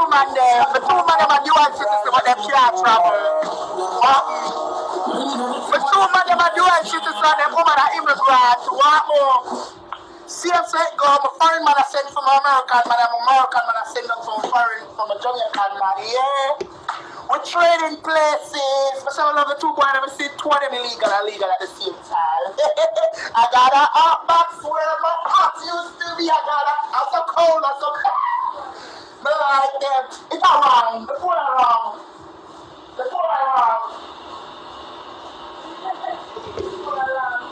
man there. The two man them are dual citizen, but them can't travel. The two man them are dual citizen, them woman are immigrant. What more? See if I go, my foreign man I send from American man, I'm American man I send them from foreign, from a Jamaican man. Yeah. We trading places. But some of the two boys never see two of them illegal and legal at the same time. I got a hot box where my hot used to be. I got a so cold, I'm so cold. But like them, it's a wrong. The phone are wrong. The phone are wrong. The phone are wrong.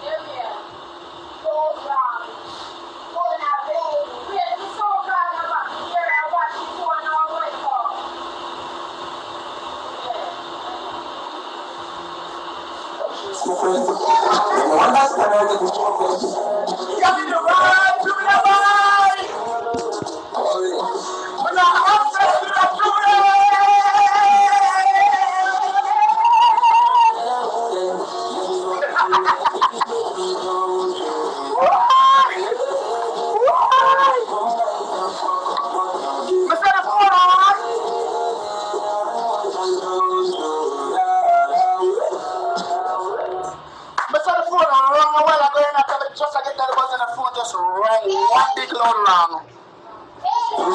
Yeah. So wrong. Phone are wrong. We're so glad about here. I watch the phone all the way home. Yeah. Give me the ride, give me the ride. When I have to do that, just to get that buzz on the phone, just wrong. One big loud wrong. You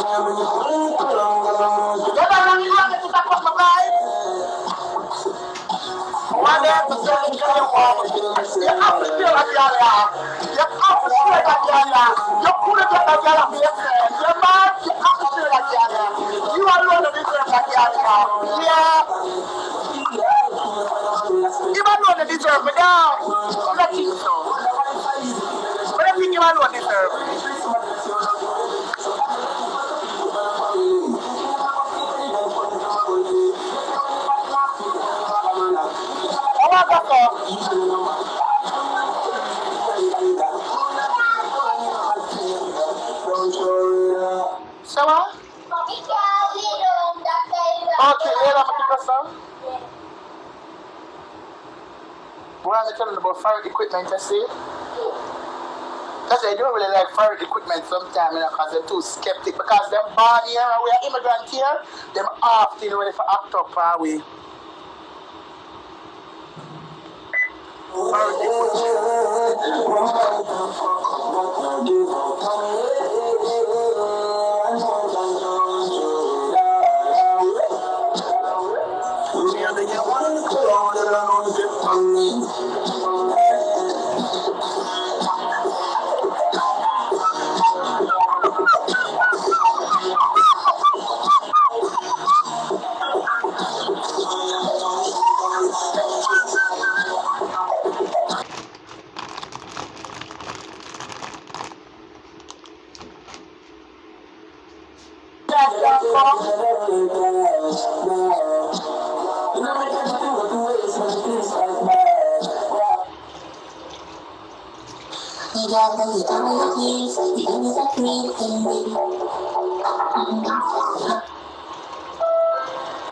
don't know you want to talk about my vibe? One day to say you want. You have to feel like you're there. You have to feel like you're there. You couldn't get that girl off your friend. You're mad, you have to feel like you're there. You alone deserve like you're there. Yeah. You alone deserve it now. I'm not think so. But I think you alone deserve it. So what? Okay, later, what are they telling about fire equipment, I see? Because they don't really like fire equipment sometimes, because they're too skeptic. Because they're born here, we are immigrant here, they're often ready for act up far away. Fire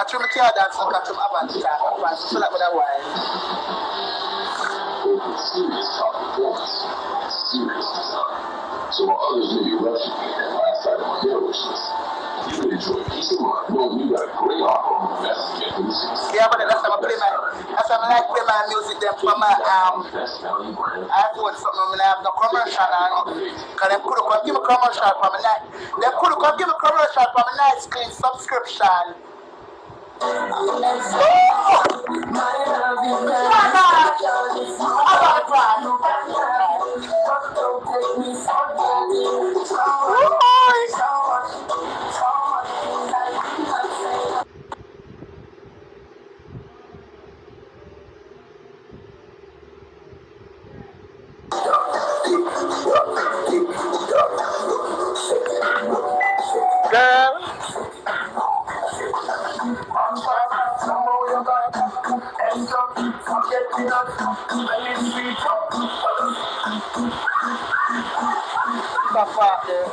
I try to dance and catch him up and chat. I feel like with a while. So while others may be rushing and outside of their wishes, you can enjoy peace of mind knowing you got a great offer that's getting the season. Yeah, but that's how I play my music them for my I want something I have no commercial on. Because they could have give me commercial for my night. They could have give me commercial for my nice clean subscription. Girl. Stop there.